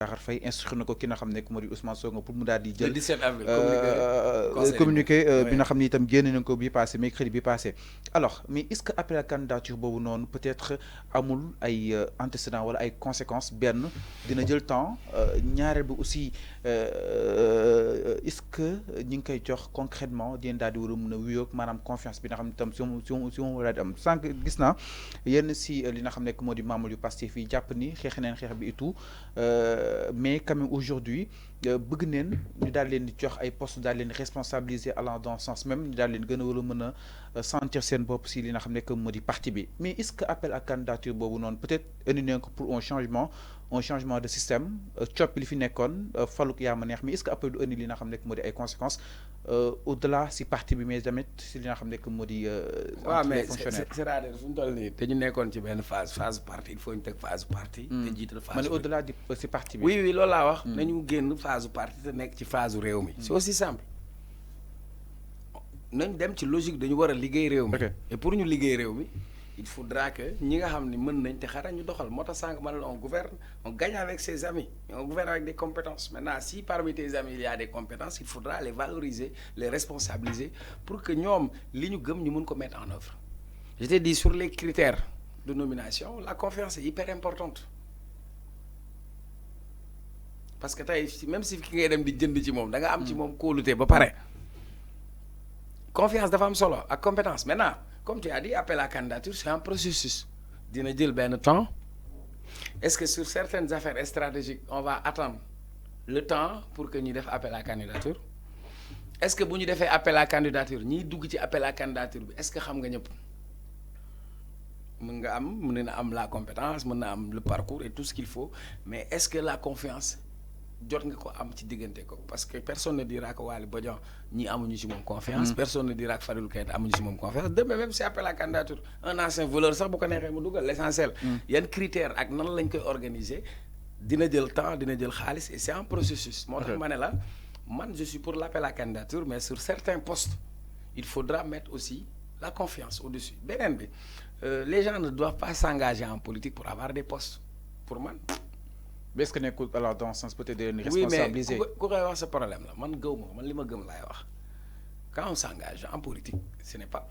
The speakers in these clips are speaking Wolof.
Diakhar Faye instruire na ko ki nga xam ne moo di Ousmane Sonko pour mu daal di jël le 17 avril communiqué bi nga xam ni itam génn nañ ko bi passé mercredi bi passé. Alors mais est-ce que appel à candidature boobu noonu peut-être amul ay antécédents wala ay conséquences benn dina jël temps ñaareel bi aussi est-ce que ñi ngi koy jox concrètement dina daal di war a mën a wuyoog maanaam confiance bi nga xam ne itam si mu daal di am sànq gis naa yenn si li nga xam ne moo di membre yu Pastef fii jàpp ni xeex neen xeex bi et tout. Mais quand même aujourd'hui bëgg neen ñu daal leen di jox ay postes daal leen responsabiliser allant dans ce sens même ñu daal leen gën a war a mën a sentir seen bopp si li nga xam ne que moo di parti bi mais est-ce que appel à candidature boobu noonu peut-être indi nañ ko pour un changement de système coppi li fi nekkoon faluk yaa ma neex mais est-ce que après du indi li nga xam ne moo di ay conséquences au-delà si parti bi mais tamit si li nga xam ne moo di. waaw mais c'est-à-dire fu mu toll nii te ñu nekkoon ci benn phase parti il faut ñu teg phase parti. te jiital phase mais au-delà di si parti bi. oui loolu laa wax. nañu génn phase parti te nekk ci phase réew mi. c'est aussi simple. nañ dem ci logique dañu war a liggéey réew mi. et pour ñu liggéey réew mi il faudra que ñi nga xam ne mën nañ te xara ñu doxal moo tax sànq man la on gouverne on gagne avec ses amis on gouverne avec des compétences maintenant si parmi tes amis il y a des compétences il faudra les valoriser les responsabiliser pour que ñoom li ñu gëm ñu mën ko mettre en œuvre. Je t'ai dit sur les critères de nomination la confiance est hyper importante parce que tey même si ki ngay dem di jënd ci moom da nga am ci moom kóolute ba pare confiance dafa am solo ak compétence maintenant comme tu as dit appel à candidature c'est un processus dina jël benn temps est-ce que sur certaines affaires stratégiques on va attendre le temps pour que ñu def appel à candidature est-ce que bu ñu defee appel à candidature ñiy dugg ci appel à candidature bi est-ce que xam nga ñëpp mën na am la compétence mën na am le parcours et tout ce qu'il faut mais est-ce que la confiance jot nga ko am ci diggante ko parce que personne ne dira que Waly Bodian ñi amuñu ci moom confiance personne ne dira que Fadilou Keita amuñu ci moom confiance demain même si appel à candidature un ancien voleur sax bu ko neexee mu dugal l'essentiel yan critères ak nan lañ koy organiser dina jël temps dina jël xaalis et c'est un processus moo tax ma ne la man je suis pour l'appel à candidature mais sur certains postes il faudra mettre aussi la confiance au-dessus beneen bi les gens ne doivent pas s'engager en politique pour avoir des postes pour man. mais est-ce que nekkul alors dans ce sens peut-être de responsabiliser. oui mais ku koy wax sa problème la man gëw ma man li ma gëm laay wax quand on s'engage en politique ce n'est pas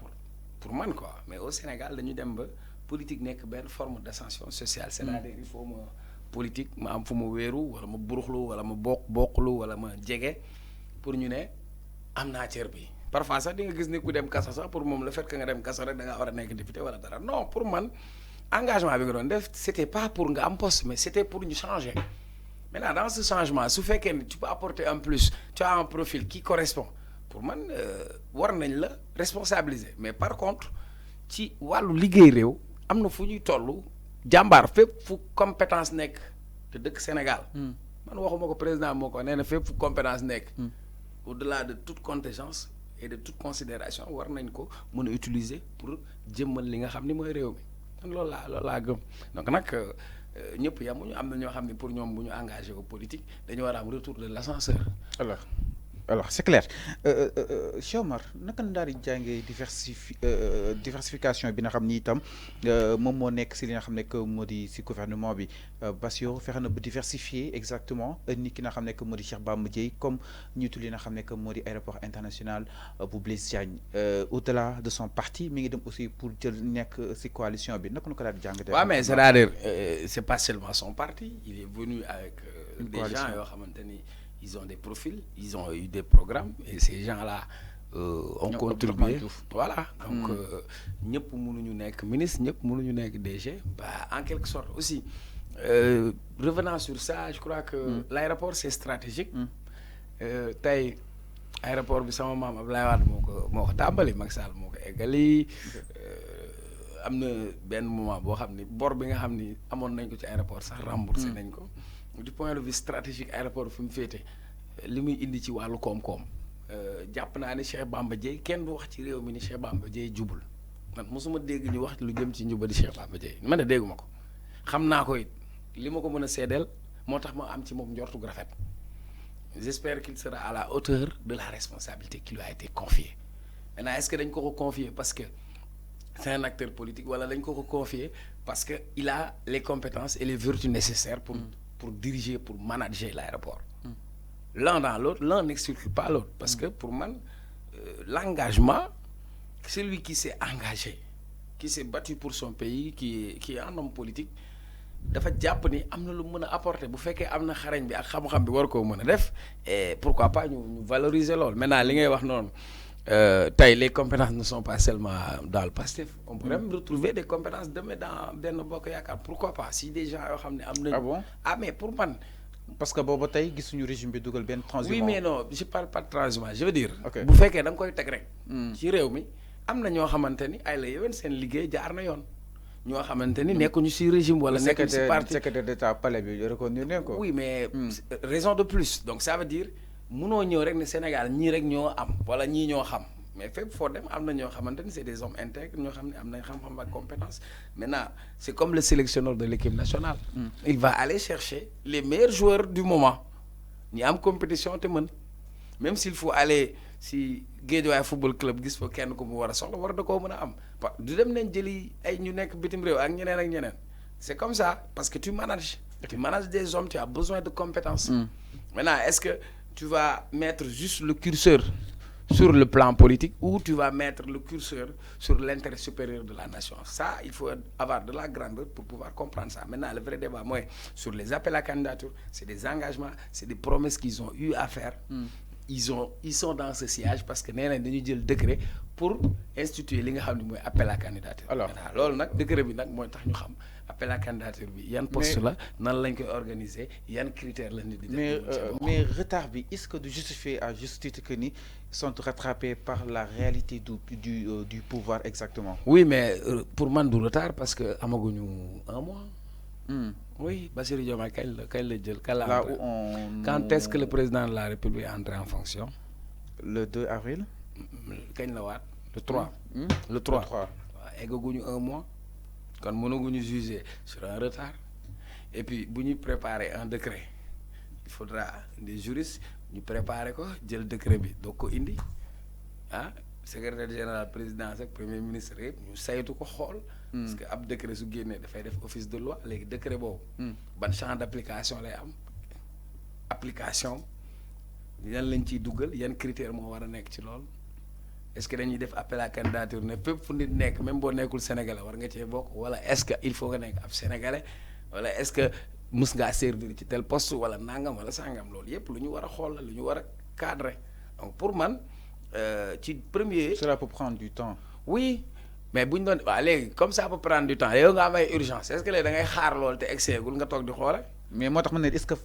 pour man quoi mais au Sénégal dañu dem ba politique nekk benn forme d'ascension sociale c'est-à-dire il faut ma politique ma am fu ma wéeru wala ma buruxlu wala ma bokklu wala ma jege pour ñu ne am naa cër bi parfois sax di nga gis ni ku dem kaso sax pour moom le fait que nga dem kaso rek da ngaa war a nekk député wala dara non pour man engagement bi nga doon def c'était pas pour nga am poste mais c'était pour ñu changer maintenant dans ce changement su fekkee ne tu peux apporter un plus tu as un profil qui correspond pour man war nañ la responsabiliser mais par contre ci wàllu liggéey réew am na fu ñuy toll jàmbaar fépp fu compétence nekk te dëkk Sénégal man waxuma ko président moo ko nee na fépp fu compétence nekk au-delà de toute contingence et de toute considération war nañ ko mën a utiliser pour jëmmal li nga xam ni mooy réew mi loolu laa gëm donc nag ñëpp yamuñu am na ñoo xam ne pour ñoom bu ñu engagé au politique dañu war a am retour de l'ascenseur. alors c'est clair Cheikh Omar naka la daal di jàngee diversification bi nga xam ni itam moom moo nekk si li nga xam ne que moo di si gouvernement bi Bassirou fexe na ba diversifier exactement nit ki nga xam ne que moo di Cheikh Bamba Dièye comme ñiitu li nga xam ne que moo di aéroport international bu Blaise Diagne au-delà de son parti mi ngi dem aussi pour jël nekk si coalition bi naka la ko daal di jàngatee. waaw mais c'est-à-dire c'est pas seulement son parti il est venu avec des gens yoo xamante ni. Ils ont des profils, ils ont eu des programmes et ces gens-là ont contribué. Voilà. Donc, ñëpp mënuñu nekk ministre, ñëpp mënuñu nekk DG. Bah, en quelque sorte aussi. Revenant sur ça, je crois que l'aéroport c'est stratégique. Tey aéroport bi sama maam Abdoulaye Wade moo ko tàmbali Macky Sall moo ko eggali. Am na benn moment boo xam ni bor bi nga xam ni amoon nañ ko ci aéroport sax remboursé nañ ko. Du point de vue stratégique aéroport fi mu féete li muy indi ci wàllu koom-koom jàpp naa ne Cheikh Bamba Dièye kenn du wax ci réew mi ni Cheikh Bamba Dièye jubul man mosuma dégg ñu wax lu jëm ci njubadi Cheikh Bamba Dièye man de dégguma ko xam naa ko it li ma ko mën a seedeel moo tax ma am ci moom njortu gu rafet j'espère qu'il sera à la hauteur de la responsabilité qui lui a été confiée maintenant est-ce que dañ ko confier parce que c'est un acteur politique wala dañ ko confier parce que il a les compétences et les vertus nécessaires pour pour diriger, pour manager l'aéroport. L'un dans l'autre, l'un n'exclut pas l'autre. Parce que pour moi, l'engagement, celui qui s'est engagé, qui s'est battu pour son pays, qui est un homme politique, dafa jàpp ni am na lu mën a apporter bu fekkee am na xarañ bi ak xam-xam bi war koo mën a def et pourquoi pas ñu valoriser loolu maintenant li ngay wax noonu tey les compétences ne sont pas seulement dans le PASTEF on pourrait même retrouver des compétences demain dans Benno Bokk Yaakaar pourquoi pas si des gens yoo xam ne am nañu. Ah bon? Ah mais pour man. parce que booba tey gisuñu régime bi dugal benn transhumance. Oui mais non je parle pas de transhumance je veux dire. Ok. bu fekkee da nga koy teg rek. ci réew mi am na ñoo xamante ni ay la yéwén seen liggéey jaar na yoon. ñoo xamante ni nekkuñu ci régime wala nekkuñu ci parti secrétaire d'État palais bi reconnu ne ko. oui mais raison de plus donc ça veut dire mënoo ñëw rek ne Sénégal ñii rek ñoo am wala ñii ñoo xam mais fépp foo dem am na ñoo xamante ni c'est des hommes intègres ñoo xam ne am nañ xam-xam ak compétence maintenant c'est comme le sélectionneur de l'équipe nationale il va aller chercher les meilleurs joueurs du moment ñi am compétition te mën même s'il faut aller si Guédiawaye football club gis fa kenn ku mu war a soxla war da koo mën a am du dem nañ jëli ay ñu nekk bitim réew ak ñeneen c'est comme ça parce que tu manages des hommes tu as besoin de compétences maintenant est-ce que tu vas mettre juste le curseur sur le plan politique ou tu vas mettre le curseur sur l'intérêt supérieur de la nation ça il faut avoir de la grandeur pour pouvoir comprendre ça maintenant le vrai débat mooy sur les appels à candidature c'est des engagements c'est des promesses qu'ils ont eu à faire ils sont dans ce sillage parce que nee nañ dañuy jël décret pour instituer li nga xam ne mooy appel à candidature. Alors loolu nag décret bi nag mooy tax ñu xam appel à candidature bi yan poste la nan lañ koy organiser yan critères la nit di def. mais retard bi est-ce que de justifier à juste titre que ni sont rattrapés par la réalité du pouvoir exactement. Oui mais pour man du retard parce que amaguñu un mois. Oui Bassirou Diomaye kañ la jël. Là où on quand est-ce que le président de la République est entré en fonction. Le 2 avril. kañ la waat le 3. Le 3 waaw eggaguñu un mois kon mënaguñu juger sur un retard et puis bu ñuy préparer un décret il faudra des juristes ñu préparer ko jël décret bi doog ko indi secrétaire général présidence ak premier ministre yëpp ñu saytu ko xool. parce que ab décret su génnee dafay def office de loi léegi décret boobu. ban champ d'application lay am application yan lañ ciy duggal yan critère moo war a nekk ci loolu est-ce que dañuy def appel à candidature ne fépp fu nit nekk même boo nekkul sénégalais war nga cee bokk wala est-ce que il faut nga nekk ab sénégalais wala est-ce que mës ngaa servir ci tel poste wala nangam wala sangam loolu yëpp lu ñu war a xool la lu ñu war a cadrer donc pour man ci premier. Cela peut prendre du temps. Oui mais bu ñu doon waaw léegi comme ça peut prendre du temps yow nga am ay urgence est-ce que léegi da ngay xaar loolu te egseegul nga toog di xoole. mais moo tax ma ne est-ce que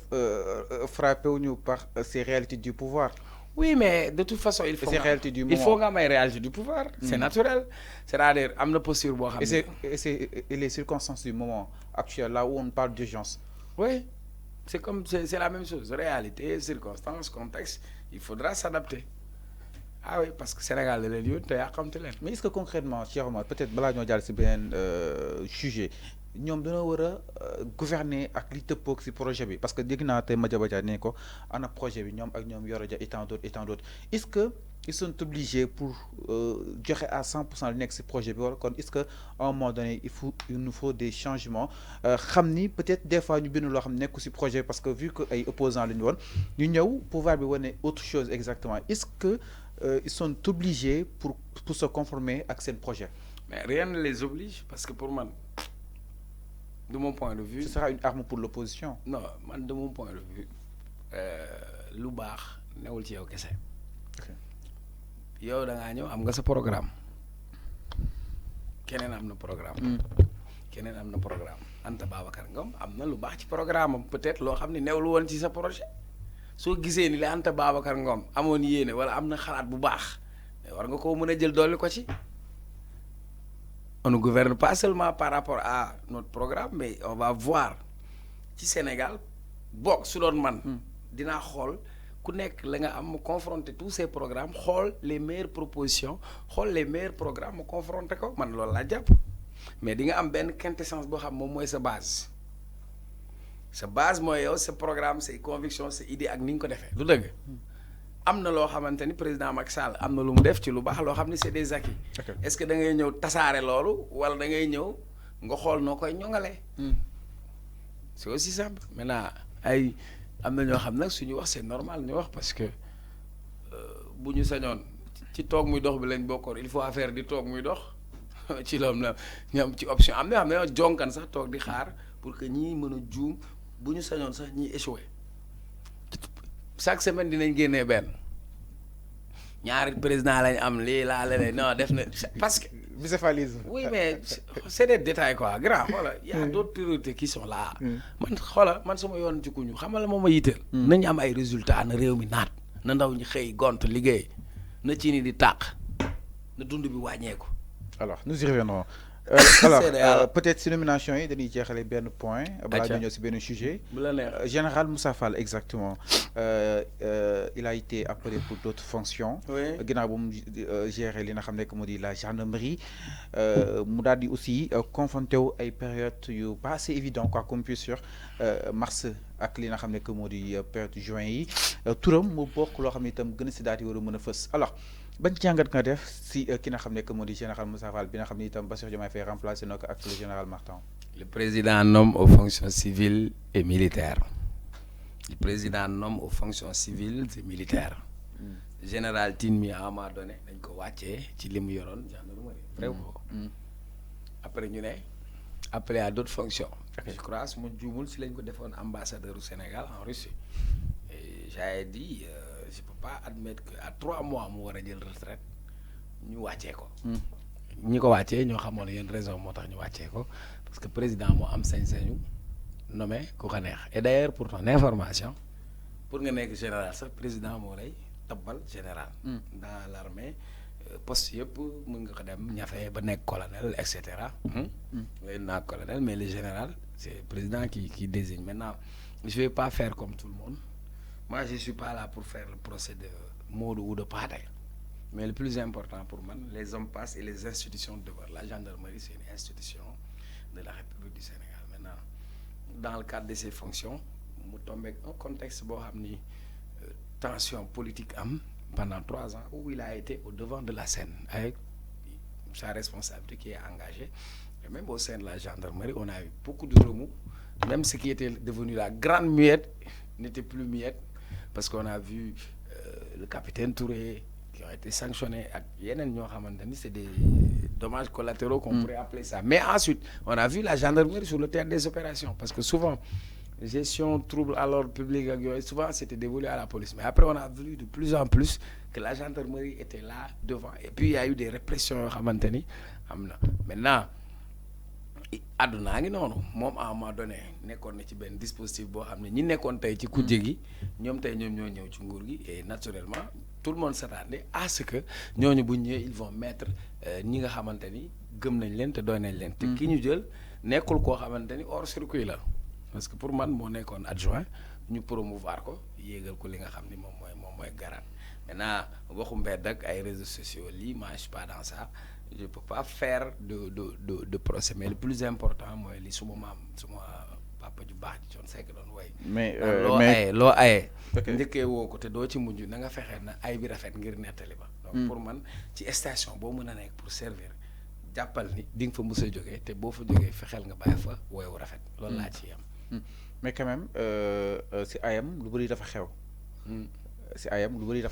frappé wuñu par ces réalités du pouvoir. Oui mais de toute façon il faut nga am ay réalités du pouvoir. C'est naturel c'est-à-dire am na posture boo xam ne. et les circonstances du moment actuel là où on parle d'urgence. Oui c'est la même chose réalité circonstances contexte il faudra s'adapter. Ah oui parce que Sénégal la leen yónni te yàqamte leen. mais est-ce que concrètement Cheikh Omar peut-être balaa ñoo jàll ci beneen sujet ñoom dañoo war a gouverner ak li tëppoog ci projet bi parce que dégg naa tey Madiambal Diagne ne ko ana projet bi ñoom ak ñoom Yoro Dia et tant d'autres est-ce que ils sont obligés pour joxe à 100% li nekk ci projet bi wala kon est-ce que à un moment donné il nous faut des changements xam ni peut-être des fois ñu bind loo xam ne nekku ci projet parce que vu que ay opposants la ñu woon ñu ñëw pouvoir bi wane autre chose exactement est-ce que ils sont obligés pour se conformer à ce projet. Mais rien ne les oblige parce que pour moi, de mon point de vue. Ce sera une arme pour l'opposition. Non, de mon point de vue, lu baax newul ci yow kese. Yow da ngaa ñëw am nga sa programme keneen am na programme. keneen am na programme Anta Babacar Ngom am na lu baax ci programme am peut-être loo xam ne newul woon ci sa projet. soo gisee ni la Anta Babacar Ngom amoon yéene wala am na xalaat bu baax war nga koo mën a jël dolli ko ci on ne gouverne pas seulement par rapport à notre programme mais on va voir ci Sénégal bokk su doon man dinaa xool ku nekk la nga am confronter tous ces programmes xool les meilleures propositions xool les meilleurs programmes mu confronter ko man loolu laa jàpp mais di nga am benn quintessence boo xam moom mooy sa base mooy yow sa programme say convictions sa idée ak ni nga ko defee lu dëgg am na loo xamante ni président Macky Sall am na lu mu def ci lu baax loo xam ni c'est des acquis. Est-ce que da ngay ñëw tasaare loolu wala da ngay ñëw nga xool noo koy ñoŋalee. C'est aussi simple maintenant ay am na ñoo xam nag suñu wax c'est normal ñu wax parce que bu ñu sañoon ci toog muy dox bi lañ bokkoon il faut affaire di toog muy dox ci loolu la ñoom ci option am na xam ne jonkan sax toog di xaar pour que ñii mën a juum bu ñu sañoon sax ñiy échoué chaque semaine dinañ génnee benn ñaari président lañ am lii laa leneen non def na parce que. bicéphalisme. oui mais c'est des détails quoi grand xoola y a d'autres priorités qui sont là. man xoola man sama yoon ci ku ñu xamal la moom ma yitteel. nañu am ay résultats na réew mi naat na ndaw ñi xëy gont liggéey na ci ni di tàq na dund bi wàññeeku. alors nous y reviendrons. Peut-être si nomination yi dañuy jeexale benn point. balaa ñu ñëw si benn sujet. Général Moussa Fall exactement. Il a été appelé pour d'autres fonctions. ginnaaw bu mu gérer li nga xam ne que moo di la gendarmerie. mu daal di aussi confronté wu ay période yu pas assez évident quoi comme puis sur mars ak li nga xam ne que moo di période juin yi turam mu bokk loo xam ne itam gën a si daal di war a mën a fës alors. ban jàngat nga def si ki nga xam ne que moo di général Moussa Fall bi nga xam ne itam Bassirou Diomaye Faye remplacé na ko ak le général Martin. Le président nomme aux fonctions civiles et militaires. Le président nomme aux fonctions civiles et militaires. Général Tine mi à un moment donné dañ ko wàccee ci li mu yoroon gendarmerie. vraiment. après ñu ne appelé à d'autres fonctions. je crois su ma juumul si lañ ko defoon ambassadeur du Sénégal en Russie. et j'ai dit. Je ne peux pas admettre qu'à 3 mois mu war a jël retraite ñu wàccee ko. ñi ko wàccee ñoo xamoon yenn raison moo tax ñu wàccee ko parce que président moo am sañ-sañu nommé ku ko neex et d'ailleurs pour ton information pour nga nekk général sax président moo lay tabbal général. dans l'armée poste yëpp mën nga ko dem ñafe ba nekk colonel et cetera. ngay naag colonel mais le général c'est le président qui désigne maintenant je vais pas faire comme tout le monde. Moi, je ne suis pas là pour faire le procès de Modou ou de Pathé. Mais le plus important pour moi, les hommes passent et les institutions demeurent. La gendarmerie, c'est une institution de la République du Sénégal. Maintenant, dans le cadre de ses fonctions, nous tombons dans un contexte où il y a tension politique pendant 3 ans, où il a été au devant de la scène, avec sa responsabilité qui est engagée. Et même au sein de la gendarmerie, on a eu beaucoup de remous. Même ce qui était devenu la grande muette n'était plus muette. Parce qu'on a vu le capitaine Touré qui a été sanctionné. C'est des dommages collatéraux qu'on pourrait appeler ça. Mais ensuite, on a vu la gendarmerie sur le terrain des opérations. Parce que souvent, gestion, trouble à l'ordre public, souvent c'était dévolu à la police. Mais après, on a vu de plus en plus que la gendarmerie était là devant. Et puis, il y a eu des répressions. Maintenant, àdduna ngi noonu moom à un moment donné nekkoon na ci benn dispositif boo xam ne ñi nekkoon tey ci kujje gi ñoom tey ñoom ñoo ñëw ci nguur gi et naturellement tout le monde s'attendait à ce que ñooñu bu ñëwee ils vont mettre ñi nga xamante ni gëm nañ leen te doy nañ leen. te ki ñu jël nekkul koo xamante ni hors circuit la parce que pour man moo nekkoon adjoint ñu promouvoir ko yéegal ko li nga xam ni moom mooy garant maintenant waxu mbedd ak ay réseaux sociaux lii moi je suis pas dans ça. Je ne peux pas faire de procès mais le plus important mooy li suma maam suma papa ju baax ji Thione Seck doon way mais loo ayee njëkkee woo ko te doo ci mujj na nga fexe na ay bi rafet ngir nettali ba donc pour man ci station boo mën a nekk pour servir jàppal ni di nga fa mës a jógee te boo fa jógee fexeel nga bàyyi fa woowu rafet loolu laa ci yam mais quand même si ayam lu bëri dafa xew si ayam lu bëri dafa